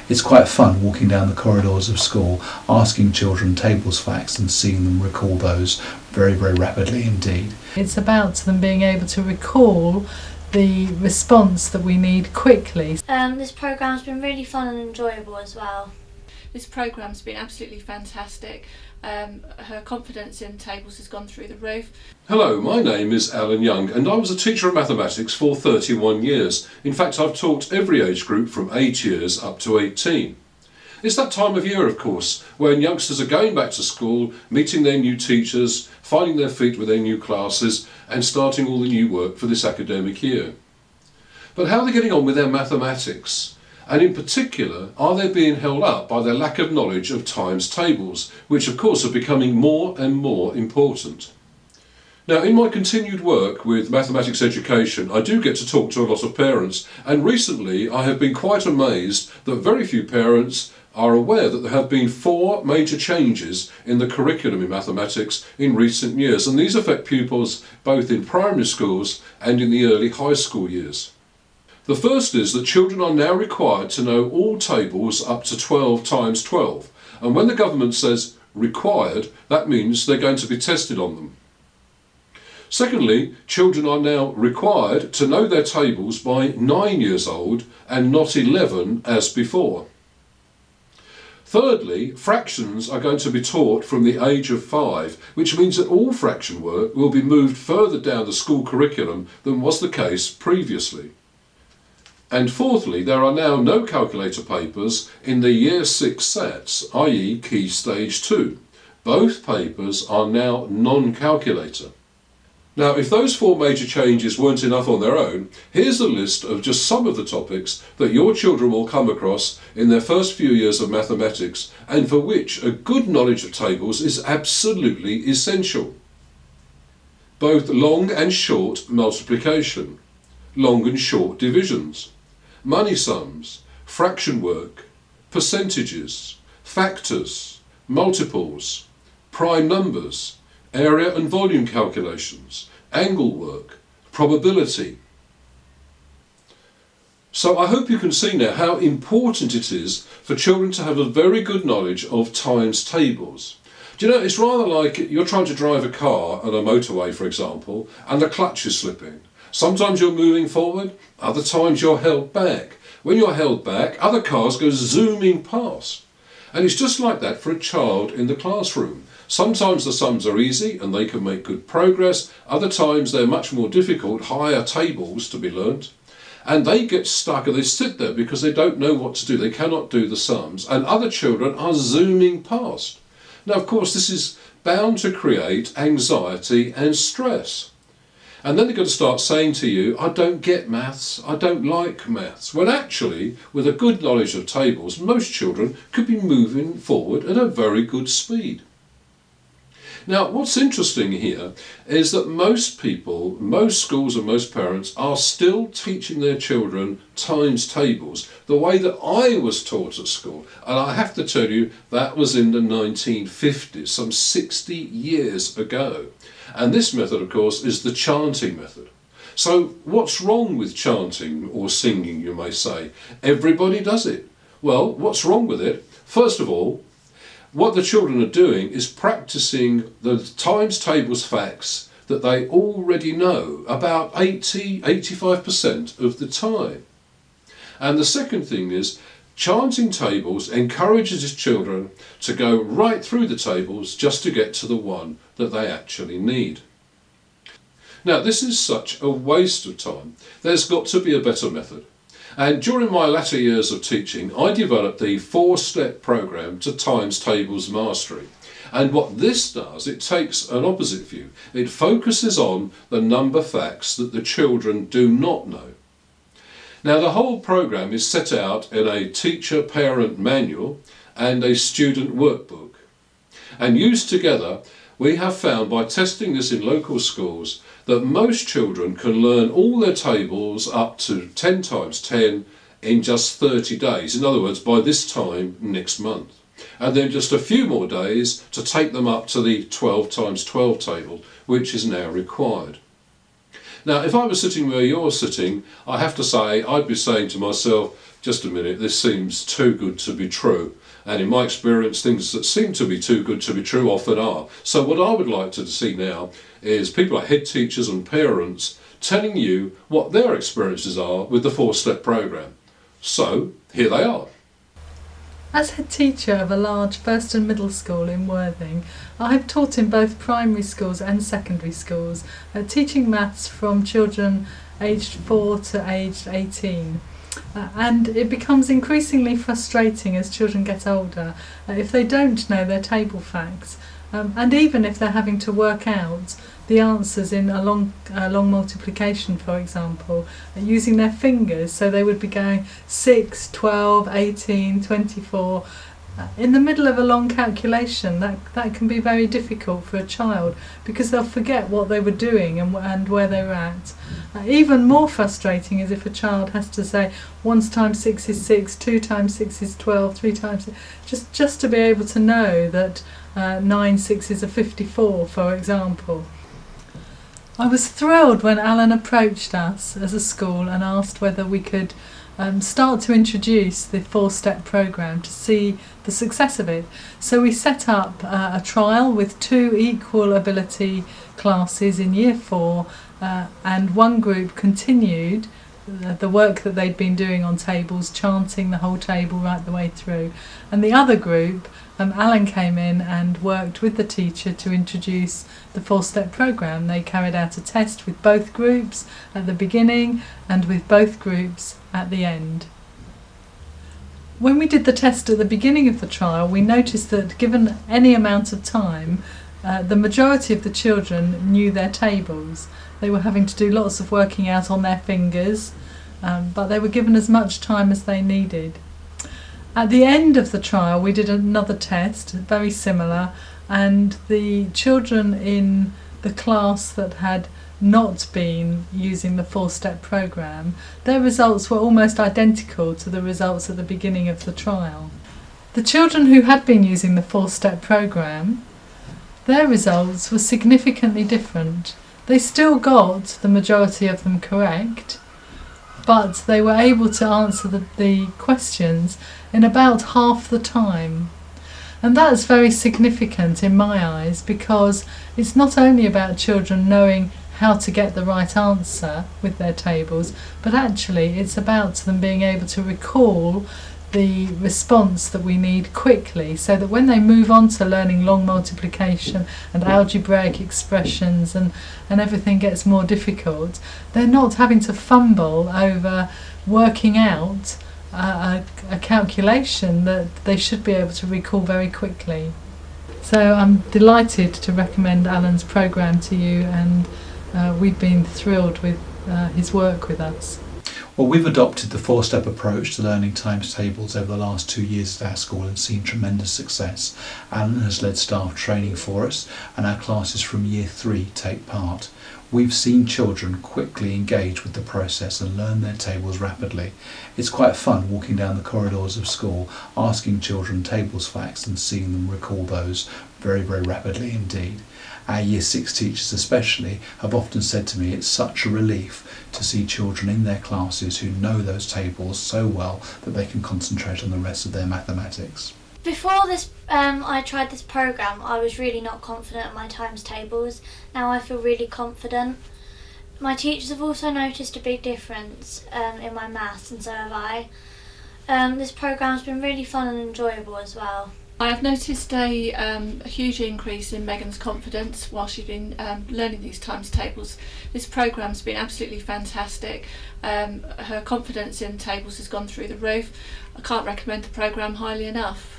It's quite fun walking down the corridors of school, asking children tables facts and seeing them recall those very, very rapidly indeed. It's about them being able to recall the response that we need quickly. This programme's been really fun and enjoyable as well. This programme's been absolutely fantastic. Her confidence in tables has gone through the roof. Hello, my name is Alan Young and I was a teacher of mathematics for 31 years. In fact, I've taught every age group from 8 years up to 18. It's that time of year, of course, when youngsters are going back to school, meeting their new teachers, finding their feet with their new classes and starting all the new work for this academic year. But how are they getting on with their mathematics? And in particular, are they being held up by their lack of knowledge of times tables, which of course are becoming more and more important? Now, in my continued work with mathematics education, I do get to talk to a lot of parents, and recently I have been quite amazed that very few parents are aware that there have been 4 major changes in the curriculum in mathematics in recent years, and these affect pupils both in primary schools and in the early high school years. The first is that children are now required to know all tables up to 12 times 12, and when the government says required, that means they're going to be tested on them. Secondly, children are now required to know their tables by 9 years old and not 11 as before. Thirdly, fractions are going to be taught from the age of 5, which means that all fraction work will be moved further down the school curriculum than was the case previously. And fourthly, there are now no calculator papers in the Year 6 sets, i.e. Key Stage 2. Both papers are now non-calculator. Now, if those 4 major changes weren't enough on their own, here's a list of just some of the topics that your children will come across in their first few years of mathematics and for which a good knowledge of tables is absolutely essential. Both long and short multiplication, long and short divisions, money sums, fraction work, percentages, factors, multiples, prime numbers, area and volume calculations, angle work, probability. So I hope you can see now how important it is for children to have a very good knowledge of times tables. Do you know, it's rather like you're trying to drive a car on a motorway, for example, and the clutch is slipping. Sometimes you're moving forward, other times you're held back. When you're held back, other cars go zooming past. And it's just like that for a child in the classroom. Sometimes the sums are easy and they can make good progress. Other times they're much more difficult, higher tables to be learnt. And they get stuck and they sit there because they don't know what to do. They cannot do the sums. And other children are zooming past. Now, of course, this is bound to create anxiety and stress. And then they're going to start saying to you, I don't get maths, I don't like maths. When actually, with a good knowledge of tables, most children could be moving forward at a very good speed. Now, what's interesting here is that most people, most schools and most parents are still teaching their children times tables the way that I was taught at school. And I have to tell you, that was in the 1950s, some 60 years ago. And this method, of course, is the chanting method. So what's wrong with chanting or singing, you may say? Everybody does it. Well, what's wrong with it? First of all, what the children are doing is practicing the times tables facts that they already know about 85% of the time. And the second thing is, chanting tables encourages his children to go right through the tables just to get to the one that they actually need. Now, this is such a waste of time. There's got to be a better method. And during my latter years of teaching, I developed the 4-step program to times tables mastery. And what this does, it takes an opposite view. It focuses on the number facts that the children do not know. Now, the whole program is set out in a teacher-parent manual and a student workbook. And used together, we have found by testing this in local schools that most children can learn all their tables up to 10 times 10 in just 30 days. In other words, by this time next month. And then just a few more days to take them up to the 12 times 12 table, which is now required. Now, if I was sitting where you're sitting, I have to say, I'd be saying to myself, just a minute, this seems too good to be true. And in my experience, things that seem to be too good to be true often are. So what I would like to see now is people like head teachers and parents telling you what their experiences are with the 4-step programme. So here they are. As head teacher of a large first and middle school in Worthing, I have taught in both primary schools and secondary schools, teaching maths from children aged 4 to aged 18. And it becomes increasingly frustrating as children get older if they don't know their table facts, and even if they're having to work out the answers in a long multiplication, for example, using their fingers. So they would be going 6, 12, 18, 24. In the middle of a long calculation, that can be very difficult for a child because they'll forget what they were doing and where they were at. Even more frustrating is if a child has to say 1 times 6 is 6, 2 times 6 is 12, 3 times 6, just to be able to know that 9 6s are 54, for example. I was thrilled when Alan approached us as a school and asked whether we could start to introduce the 4-step programme to see the success of it. So we set up a trial with 2 equal ability classes in year 4, and one group continued the work that they'd been doing on tables, chanting the whole table right the way through. And the other group, Alan came in and worked with the teacher to introduce the 4-step programme. They carried out a test with both groups at the beginning and with both groups at the end. When we did the test at the beginning of the trial, we noticed that given any amount of time, the majority of the children knew their tables. They were having to do lots of working out on their fingers, but they were given as much time as they needed. At the end of the trial, we did another test, very similar, and the children in the class that had not been using the 4-step programme, their results were almost identical to the results at the beginning of the trial. The children who had been using the 4-step programme, their results were significantly different. They still got the majority of them correct, but they were able to answer the questions in about half the time. And that's very significant in my eyes, because it's not only about children knowing how to get the right answer with their tables, but actually it's about them being able to recall the response that we need quickly, so that when they move on to learning long multiplication and algebraic expressions and everything gets more difficult, they're not having to fumble over working out a calculation that they should be able to recall very quickly. So I'm delighted to recommend Alan's programme to you, and we've been thrilled with his work with us. Well, we've adopted the 4-step approach to learning times tables over the last 2 years at our school and seen tremendous success. Alan has led staff training for us, and our classes from year 3 take part. We've seen children quickly engage with the process and learn their tables rapidly. It's quite fun walking down the corridors of school, asking children tables facts and seeing them recall those very, very rapidly indeed. Our year 6 teachers especially have often said to me it's such a relief to see children in their classes who know those tables so well that they can concentrate on the rest of their mathematics. Before this, I tried this programme, I was really not confident at my times tables. Now I feel really confident. My teachers have also noticed a big difference in my maths, and so have I. This programme has been really fun and enjoyable as well. I have noticed a huge increase in Megan's confidence while she's been learning these times tables. This programme's been absolutely fantastic. Her confidence in tables has gone through the roof. I can't recommend the programme highly enough.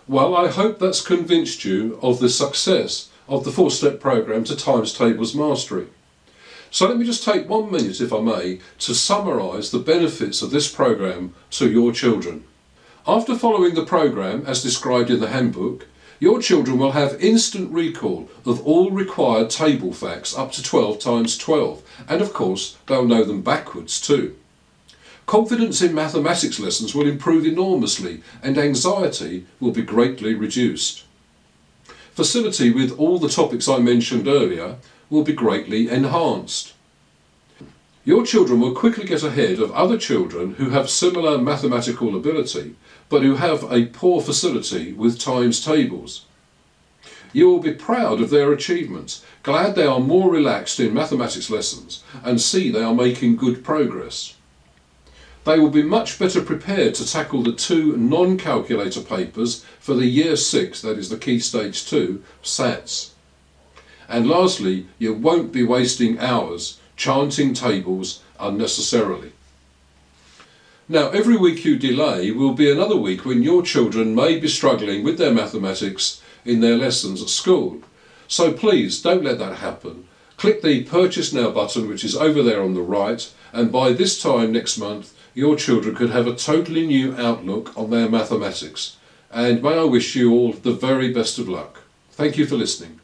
Well, I hope that's convinced you of the success of the 4-step programme to times tables mastery. So let me just take 1 minute, if I may, to summarise the benefits of this programme to your children. After following the programme as described in the handbook, your children will have instant recall of all required table facts up to 12 times 12, and of course they'll know them backwards too. Confidence in mathematics lessons will improve enormously, and anxiety will be greatly reduced. Facility with all the topics I mentioned earlier will be greatly enhanced. Your children will quickly get ahead of other children who have similar mathematical ability, but who have a poor facility with times tables. You will be proud of their achievements, glad they are more relaxed in mathematics lessons, and see they are making good progress. They will be much better prepared to tackle the 2 non-calculator papers for the Year 6, that is the Key Stage 2, SATs. And lastly, you won't be wasting hours chanting tables unnecessarily. Now, every week you delay will be another week when your children may be struggling with their mathematics in their lessons at school. So please don't let that happen. Click the Purchase Now button, which is over there on the right, and by this time next month your children could have a totally new outlook on their mathematics. And may I wish you all the very best of luck. Thank you for listening.